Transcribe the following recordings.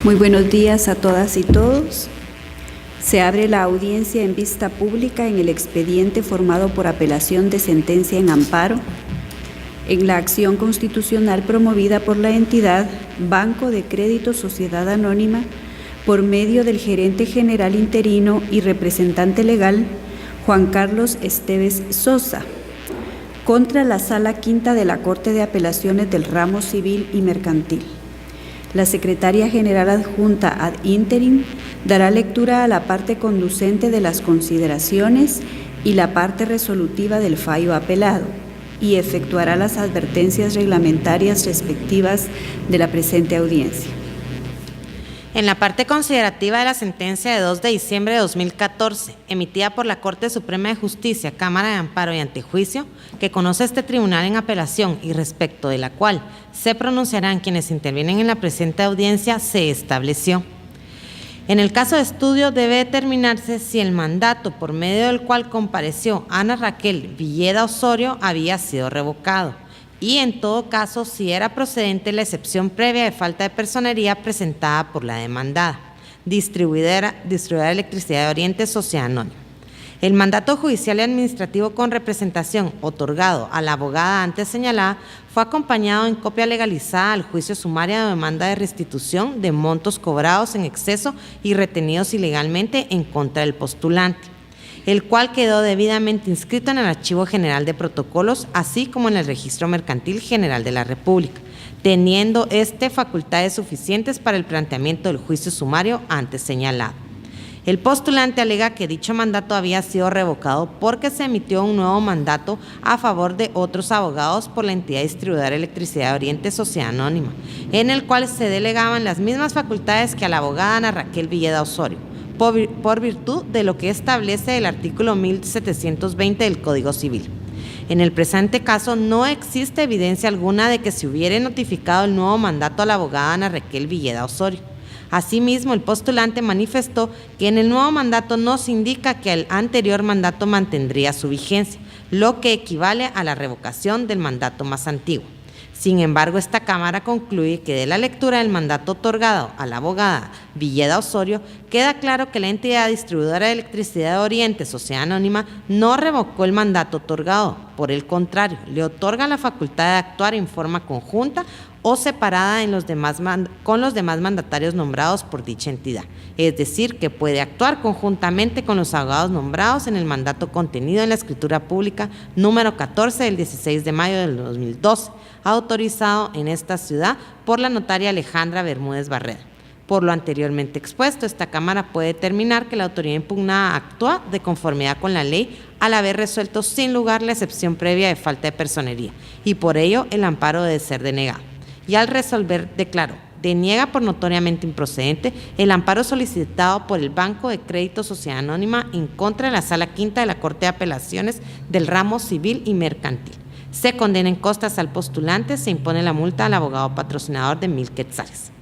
Muy buenos días a todas y todos. Se abre la audiencia en vista pública en el expediente formado por apelación de sentencia en amparo en la acción constitucional promovida por la entidad Banco de Crédito Sociedad Anónima por medio del gerente general interino y representante legal Juan Carlos Esteves Sosa contra la Sala Quinta de la Corte de Apelaciones del Ramo Civil y Mercantil. La Secretaria General Adjunta ad interim dará lectura a la parte conducente de las consideraciones y la parte resolutiva del fallo apelado y efectuará las advertencias reglamentarias respectivas de la presente audiencia. En la parte considerativa de la sentencia de 2 de diciembre de 2014, emitida por la Corte Suprema de Justicia, Cámara de Amparo y Antejuicio, que conoce este tribunal en apelación y respecto de la cual se pronunciarán quienes intervienen en la presente audiencia, se estableció. En el caso de estudio debe determinarse si el mandato por medio del cual compareció Ana Raquel Villeda Osorio había sido revocado y en todo caso si era procedente la excepción previa de falta de personería presentada por la demandada, distribuidora de electricidad de Oriente Sociedad Anónima. El mandato judicial y administrativo con representación otorgado a la abogada antes señalada fue acompañado en copia legalizada al juicio sumario de demanda de restitución de montos cobrados en exceso y retenidos ilegalmente en contra del postulante, el cual quedó debidamente inscrito en el Archivo General de Protocolos, así como en el Registro Mercantil General de la República, teniendo facultades suficientes para el planteamiento del juicio sumario antes señalado. El postulante alega que dicho mandato había sido revocado porque se emitió un nuevo mandato a favor de otros abogados por la entidad distribuidora de electricidad de Oriente Sociedad Anónima, en el cual se delegaban las mismas facultades que a la abogada Ana Raquel Villeda Osorio, por virtud de lo que establece el artículo 1720 del Código Civil. En el presente caso no existe evidencia alguna de que se hubiera notificado el nuevo mandato a la abogada Ana Raquel Villeda Osorio. Asimismo, el postulante manifestó que en el nuevo mandato no se indica que el anterior mandato mantendría su vigencia, lo que equivale a la revocación del mandato más antiguo. Sin embargo, esta Cámara concluye que de la lectura del mandato otorgado a la abogada Villeda Osorio, queda claro que la entidad distribuidora de electricidad de Oriente Sociedad Anónima no revocó el mandato otorgado, por el contrario, le otorga la facultad de actuar en forma conjunta o separada con los demás mandatarios nombrados por dicha entidad, es decir, que puede actuar conjuntamente con los abogados nombrados en el mandato contenido en la escritura pública número 14 del 16 de mayo del 2012, autorizado en esta ciudad por la notaria Alejandra Bermúdez Barrera. Por lo anteriormente expuesto, esta Cámara puede determinar que la autoridad impugnada actúa de conformidad con la ley al haber resuelto sin lugar la excepción previa de falta de personería y por ello el amparo debe ser denegado. Y al resolver declaró, deniega por notoriamente improcedente el amparo solicitado por el Banco de Crédito Sociedad Anónima en contra de la Sala Quinta de la Corte de Apelaciones del Ramo Civil y Mercantil. Se condena en costas al postulante, se impone la multa al abogado patrocinador de 1,000 quetzales.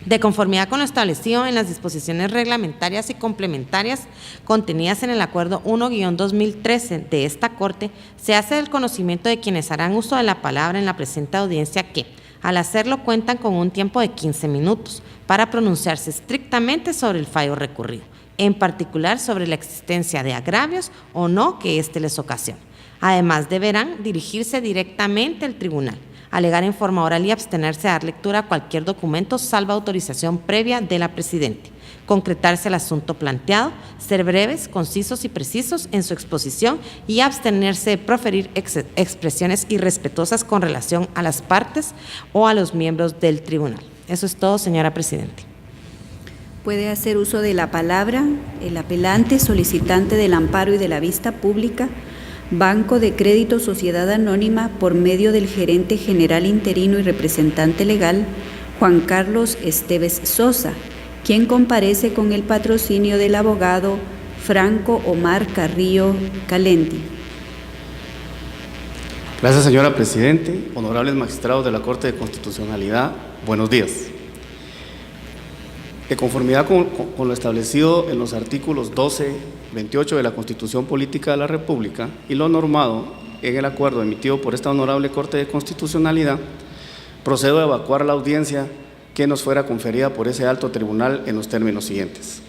De conformidad con lo establecido en las disposiciones reglamentarias y complementarias contenidas en el Acuerdo 1-2013 de esta Corte, se hace del conocimiento de quienes harán uso de la palabra en la presente audiencia que, al hacerlo, cuentan con un tiempo de 15 minutos para pronunciarse estrictamente sobre el fallo recurrido, en particular sobre la existencia de agravios o no que éste les ocasione. Además, deberán dirigirse directamente al tribunal, alegar en forma oral y abstenerse a dar lectura a cualquier documento salvo autorización previa de la Presidente, concretarse el asunto planteado, ser breves, concisos y precisos en su exposición y abstenerse de proferir expresiones irrespetuosas con relación a las partes o a los miembros del tribunal. Eso es todo, señora Presidente. Puede hacer uso de la palabra el apelante solicitante del amparo y de la vista pública, Banco de Crédito Sociedad Anónima, por medio del gerente general interino y representante legal, Juan Carlos Esteves Sosa, quien comparece con el patrocinio del abogado Franco Omar Carrillo Calenti. Gracias, señora Presidente. Honorables magistrados de la Corte de Constitucionalidad, buenos días. De conformidad con lo establecido en los artículos 12, 28 de la Constitución Política de la República y lo normado en el acuerdo emitido por esta honorable Corte de Constitucionalidad, procedo a evacuar la audiencia que nos fuera conferida por ese alto tribunal en los términos siguientes.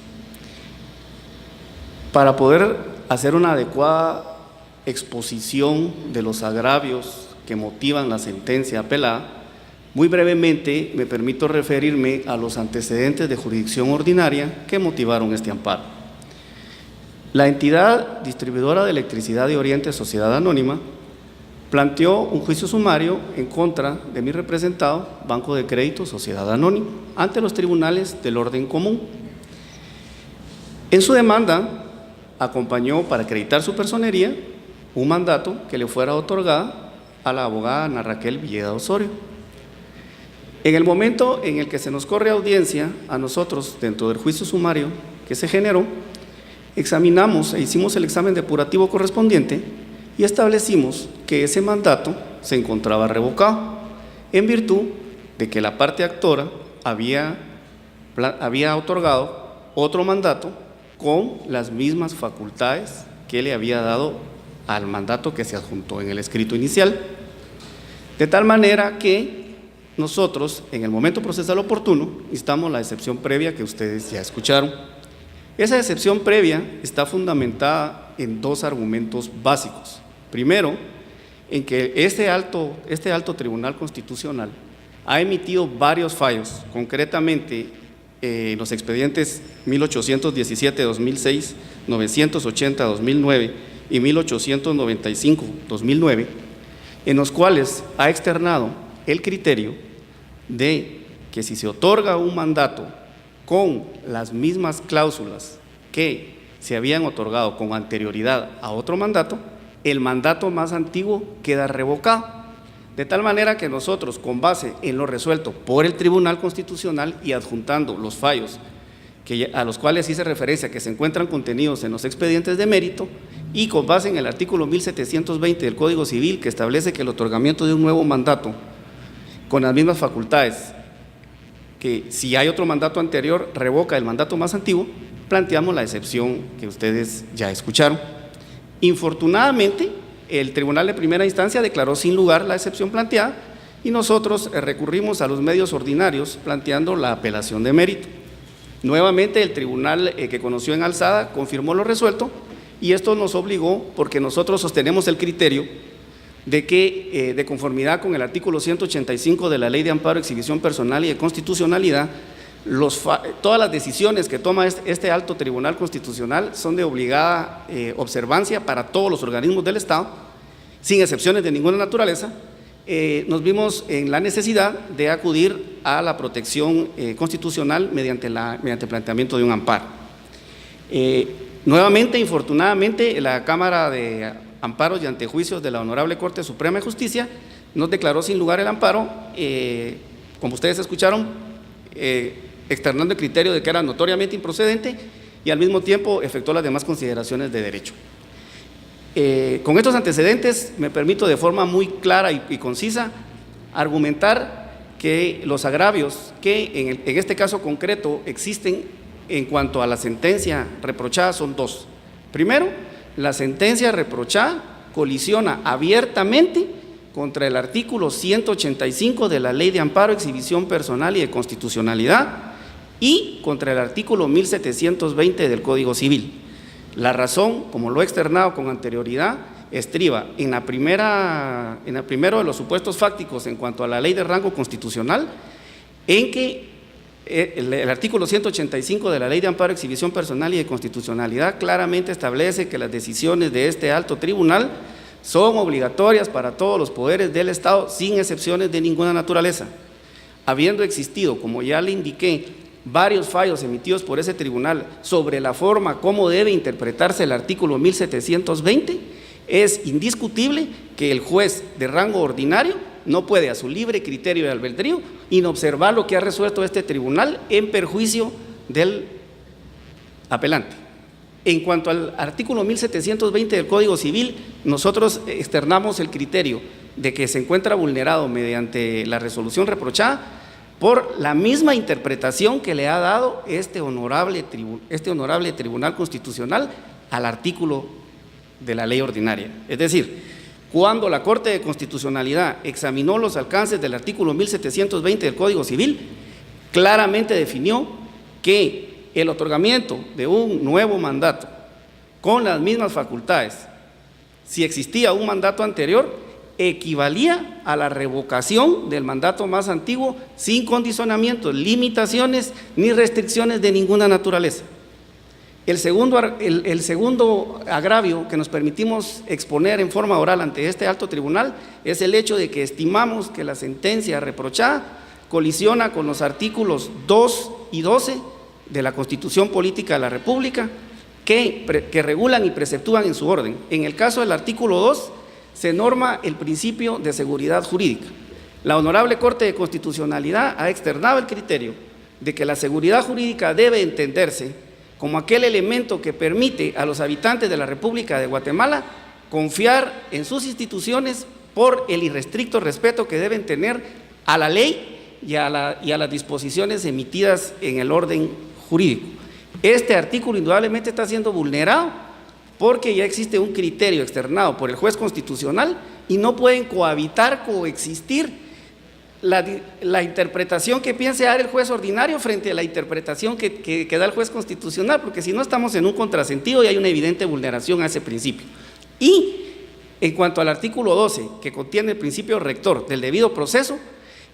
Para poder hacer una adecuada exposición de los agravios que motivan la sentencia apelada, muy brevemente me permito referirme a los antecedentes de jurisdicción ordinaria que motivaron este amparo. La entidad distribuidora de electricidad de Oriente, Sociedad Anónima, planteó un juicio sumario en contra de mi representado, Banco de Crédito, Sociedad Anónima, ante los tribunales del orden común. En su demanda acompañó, para acreditar su personería, un mandato que le fuera otorgada a la abogada Ana Raquel Villeda Osorio. En el momento en el que se nos corre audiencia a nosotros dentro del juicio sumario que se generó, examinamos e hicimos el examen depurativo correspondiente y establecimos que ese mandato se encontraba revocado en virtud de que la parte actora había otorgado otro mandato con las mismas facultades que le había dado al mandato que se adjuntó en el escrito inicial, de tal manera que nosotros, en el momento procesal oportuno, instamos la excepción previa que ustedes ya escucharon. Esa excepción previa está fundamentada en dos argumentos básicos. Primero, en que este alto Tribunal Constitucional ha emitido varios fallos, concretamente los expedientes 1817-2006, 980-2009 y 1895-2009, en los cuales ha externado el criterio de que si se otorga un mandato con las mismas cláusulas que se habían otorgado con anterioridad a otro mandato, el mandato más antiguo queda revocado. De tal manera que nosotros, con base en lo resuelto por el Tribunal Constitucional y adjuntando los fallos a los cuales hice referencia, que se encuentran contenidos en los expedientes de mérito, y con base en el artículo 1720 del Código Civil, que establece que el otorgamiento de un nuevo mandato con las mismas facultades, que si hay otro mandato anterior, revoca el mandato más antiguo, planteamos la excepción que ustedes ya escucharon. Infortunadamente, el Tribunal de Primera Instancia declaró sin lugar la excepción planteada y nosotros recurrimos a los medios ordinarios planteando la apelación de mérito. Nuevamente, el tribunal que conoció en alzada confirmó lo resuelto y esto nos obligó, porque nosotros sostenemos el criterio de que, de conformidad con el artículo 185 de la Ley de Amparo, Exhibición Personal y de Constitucionalidad, todas las decisiones que toma este alto Tribunal Constitucional son de obligada observancia para todos los organismos del Estado, sin excepciones de ninguna naturaleza. Nos vimos en la necesidad de acudir a la protección constitucional mediante el planteamiento de un amparo. Nuevamente, infortunadamente, la Cámara de Amparos y Antejuicios de la Honorable Corte Suprema de Justicia nos declaró sin lugar el amparo, como ustedes escucharon, externando el criterio de que era notoriamente improcedente y al mismo tiempo efectuó las demás consideraciones de derecho. Con estos antecedentes me permito de forma muy clara y concisa argumentar que los agravios que en este caso concreto existen en cuanto a la sentencia reprochada son dos. Primero, la sentencia reprochada colisiona abiertamente contra el artículo 185 de la Ley de Amparo, Exhibición Personal y de Constitucionalidad y contra el artículo 1720 del Código Civil. La razón, como lo he externado con anterioridad, estriba en el primero de los supuestos fácticos en cuanto a la ley de rango constitucional, en que el artículo 185 de la Ley de Amparo, Exhibición Personal y de Constitucionalidad claramente establece que las decisiones de este alto tribunal son obligatorias para todos los poderes del Estado, sin excepciones de ninguna naturaleza. Habiendo existido, como ya le indiqué, varios fallos emitidos por ese tribunal sobre la forma como debe interpretarse el artículo 1720, es indiscutible que el juez de rango ordinario no puede, a su libre criterio y albedrío, inobservar lo que ha resuelto este tribunal en perjuicio del apelante. En cuanto al artículo 1720 del Código Civil, nosotros externamos el criterio de que se encuentra vulnerado mediante la resolución reprochada por la misma interpretación que le ha dado este honorable Tribunal Constitucional al artículo de la ley ordinaria. Es decir, cuando la Corte de Constitucionalidad examinó los alcances del artículo 1720 del Código Civil, claramente definió que el otorgamiento de un nuevo mandato con las mismas facultades, si existía un mandato anterior, equivalía a la revocación del mandato más antiguo sin condicionamientos, limitaciones ni restricciones de ninguna naturaleza. El segundo agravio que nos permitimos exponer en forma oral ante este alto tribunal es el hecho de que estimamos que la sentencia reprochada colisiona con los artículos 2 y 12 de la Constitución Política de la República que regulan y preceptúan en su orden. En el caso del artículo 2 se norma el principio de seguridad jurídica. La Honorable Corte de Constitucionalidad ha externado el criterio de que la seguridad jurídica debe entenderse como aquel elemento que permite a los habitantes de la República de Guatemala confiar en sus instituciones por el irrestricto respeto que deben tener a la ley y a las disposiciones emitidas en el orden jurídico. Este artículo indudablemente está siendo vulnerado porque ya existe un criterio externado por el juez constitucional y no pueden coexistir la interpretación que piense dar el juez ordinario frente a la interpretación que da el juez constitucional, porque si no estamos en un contrasentido y hay una evidente vulneración a ese principio. Y en cuanto al artículo 12, que contiene el principio rector del debido proceso,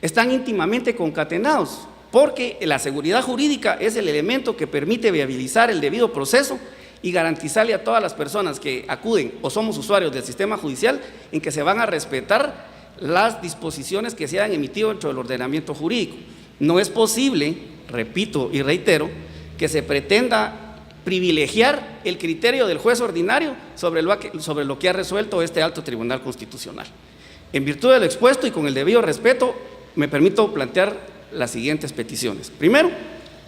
están íntimamente concatenados, porque la seguridad jurídica es el elemento que permite viabilizar el debido proceso y garantizarle a todas las personas que acuden o somos usuarios del sistema judicial en que se van a respetar las disposiciones que se han emitido dentro del ordenamiento jurídico. No es posible, repito y reitero, que se pretenda privilegiar el criterio del juez ordinario sobre lo que ha resuelto este alto tribunal constitucional. En virtud de lo expuesto y con el debido respeto, me permito plantear las siguientes peticiones. Primero,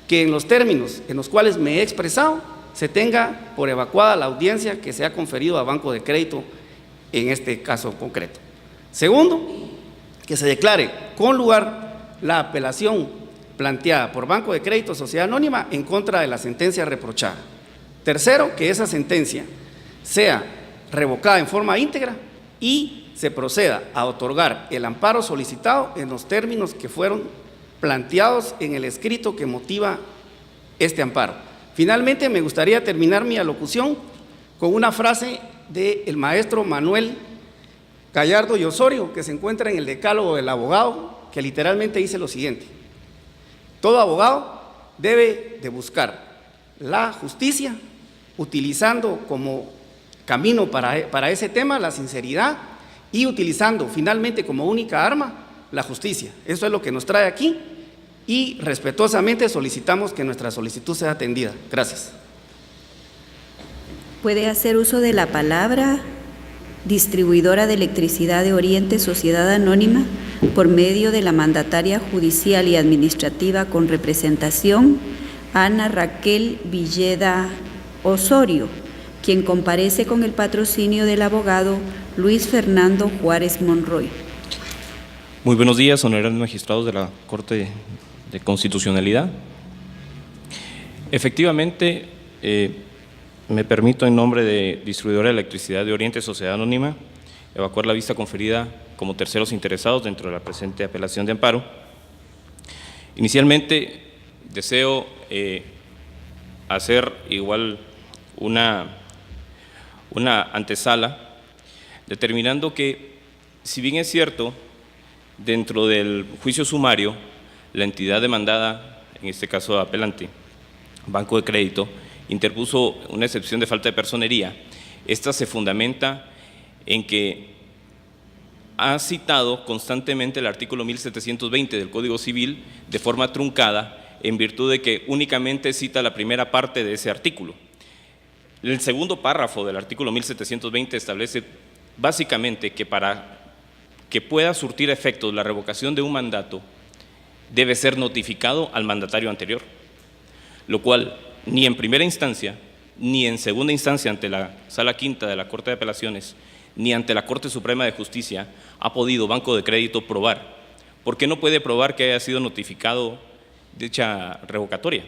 que en los términos en los cuales me he expresado, se tenga por evacuada la audiencia que se ha conferido a Banco de Crédito en este caso concreto. Segundo, que se declare con lugar la apelación planteada por Banco de Crédito Sociedad Anónima en contra de la sentencia reprochada. Tercero, que esa sentencia sea revocada en forma íntegra y se proceda a otorgar el amparo solicitado en los términos que fueron planteados en el escrito que motiva este amparo. Finalmente, me gustaría terminar mi alocución con una frase del maestro Manuel Gallardo y Osorio, que se encuentra en el Decálogo del Abogado, que literalmente dice lo siguiente: todo abogado debe de buscar la justicia, utilizando como camino para ese tema la sinceridad y utilizando finalmente como única arma la justicia. Eso es lo que nos trae aquí y respetuosamente solicitamos que nuestra solicitud sea atendida. Gracias. Puede hacer uso de la palabra Distribuidora de Electricidad de Oriente Sociedad Anónima por medio de la mandataria judicial y administrativa con representación Ana Raquel Villeda Osorio, quien comparece con el patrocinio del abogado Luis Fernando Juárez Monroy. Muy buenos días, honorables magistrados de la Corte de Constitucionalidad. Efectivamente, me permito en nombre de Distribuidora de Electricidad de Oriente Sociedad Anónima evacuar la vista conferida como terceros interesados dentro de la presente apelación de amparo. Inicialmente deseo hacer igual una antesala, determinando que, si bien es cierto, dentro del juicio sumario, la entidad demandada, en este caso apelante, Banco de Crédito, interpuso una excepción de falta de personería. Esta se fundamenta en que ha citado constantemente el artículo 1720 del Código Civil de forma truncada, en virtud de que únicamente cita la primera parte de ese artículo. El segundo párrafo del artículo 1720 establece básicamente que para que pueda surtir efectos la revocación de un mandato debe ser notificado al mandatario anterior, lo cual ni en primera instancia, ni en segunda instancia ante la Sala Quinta de la Corte de Apelaciones, ni ante la Corte Suprema de Justicia ha podido Banco de Crédito probar. ¿Por qué no puede probar que haya sido notificado dicha revocatoria?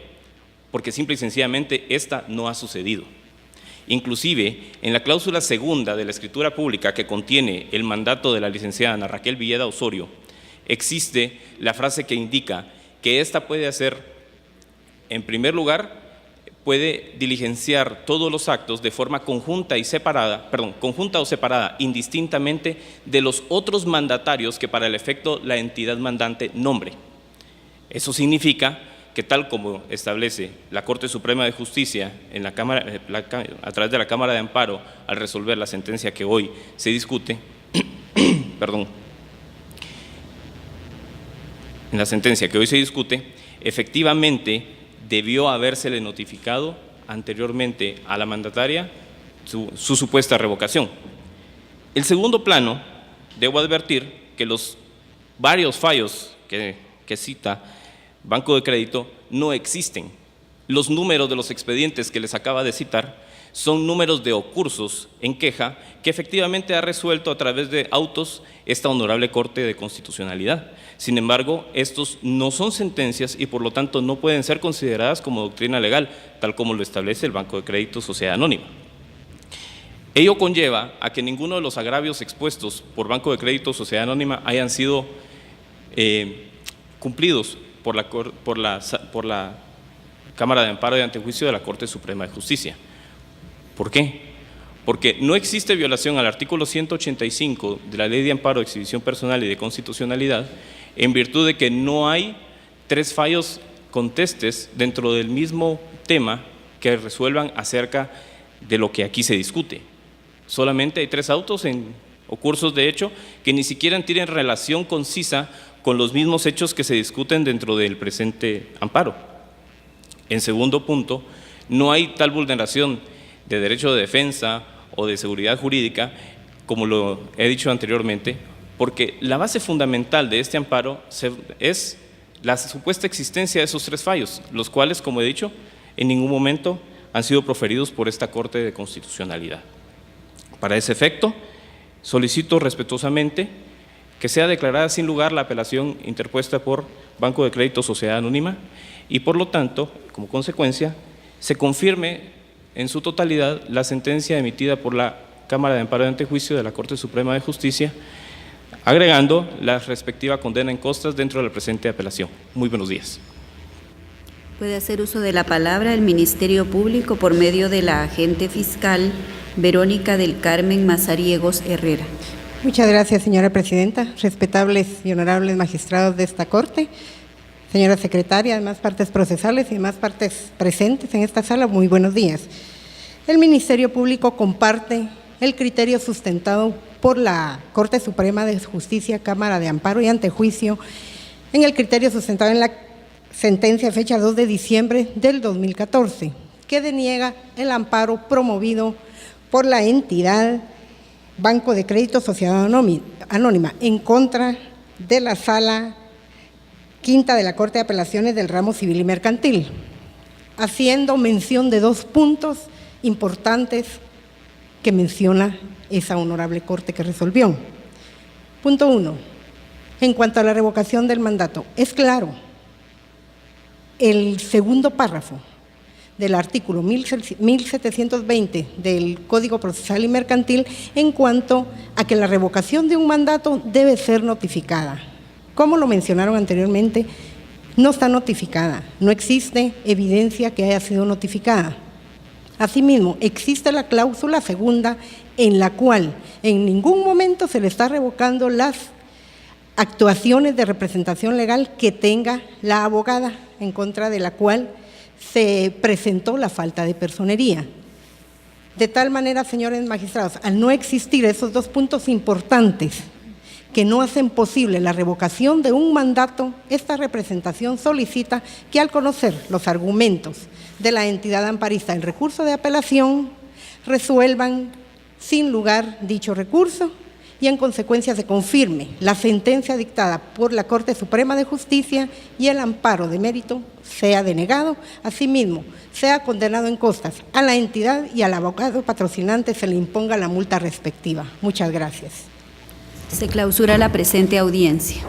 Porque simple y sencillamente esta no ha sucedido. Inclusive, en la cláusula segunda de la escritura pública que contiene el mandato de la licenciada Ana Raquel Villeda Osorio, existe la frase que indica que ésta puede hacer, en primer lugar, puede diligenciar todos los actos de forma conjunta o separada, indistintamente de los otros mandatarios que para el efecto la entidad mandante nombre. Eso significa que, tal como establece la Corte Suprema de Justicia en la Cámara, a través de la Cámara de Amparo al resolver la sentencia que hoy se discute, en la sentencia que hoy se discute, efectivamente debió habérsele notificado anteriormente a la mandataria su supuesta revocación. El segundo plano, debo advertir que los varios fallos que cita Banco de Crédito no existen. Los números de los expedientes que les acaba de citar son números de ocursos en queja que efectivamente ha resuelto a través de autos esta Honorable Corte de Constitucionalidad. Sin embargo, estos no son sentencias y por lo tanto no pueden ser consideradas como doctrina legal, tal como lo establece el Banco de Crédito Sociedad Anónima. Ello conlleva a que ninguno de los agravios expuestos por Banco de Crédito Sociedad Anónima hayan sido cumplidos por la Cámara de Amparo y Antejuicio de la Corte Suprema de Justicia. ¿Por qué? Porque no existe violación al artículo 185 de la Ley de Amparo, Exhibición Personal y de Constitucionalidad, en virtud de que no hay 3 fallos contestes dentro del mismo tema que resuelvan acerca de lo que aquí se discute. Solamente hay 3 autos o cursos de hecho que ni siquiera tienen relación concisa con los mismos hechos que se discuten dentro del presente amparo. En segundo punto, no hay tal vulneración de derecho de defensa o de seguridad jurídica, como lo he dicho anteriormente, porque la base fundamental de este amparo es la supuesta existencia de esos 3 fallos, los cuales, como he dicho, en ningún momento han sido proferidos por esta Corte de Constitucionalidad. Para ese efecto, solicito respetuosamente que sea declarada sin lugar la apelación interpuesta por Banco de Crédito Sociedad Anónima y, por lo tanto, como consecuencia, se confirme en su totalidad la sentencia emitida por la Cámara de Amparo y Antejuicio de la Corte Suprema de Justicia, agregando la respectiva condena en costas dentro de la presente apelación. Muy buenos días. Puede hacer uso de la palabra el Ministerio Público por medio de la agente fiscal Verónica del Carmen Mazariegos Herrera. Muchas gracias, señora presidenta, respetables y honorables magistrados de esta Corte, señora secretaria, demás partes procesales y demás partes presentes en esta sala, muy buenos días. El Ministerio Público comparte el criterio sustentado por la Corte Suprema de Justicia, Cámara de Amparo y Antejuicio, en el criterio sustentado en la sentencia fecha 2 de diciembre del 2014, que deniega el amparo promovido por la entidad Banco de Crédito Sociedad Anónima en contra de la Sala Quinta de la Corte de Apelaciones del Ramo Civil y Mercantil, haciendo mención de 2 puntos importantes que menciona esa honorable Corte que resolvió. Punto 1. En cuanto a la revocación del mandato, es claro, el segundo párrafo del artículo 1720 del Código Procesal y Mercantil en cuanto a que la revocación de un mandato debe ser notificada. Como lo mencionaron anteriormente, no está notificada, no existe evidencia que haya sido notificada. Asimismo, existe la cláusula segunda en la cual en ningún momento se le está revocando las actuaciones de representación legal que tenga la abogada en contra de la cual se presentó la falta de personería. De tal manera, señores magistrados, al no existir esos 2 puntos importantes que no hacen posible la revocación de un mandato, esta representación solicita que al conocer los argumentos de la entidad amparista del recurso de apelación, resuelvan sin lugar dicho recurso y en consecuencia se confirme la sentencia dictada por la Corte Suprema de Justicia y el amparo de mérito sea denegado. Asimismo, sea condenado en costas a la entidad y al abogado patrocinante se le imponga la multa respectiva. Muchas gracias. Se clausura la presente audiencia.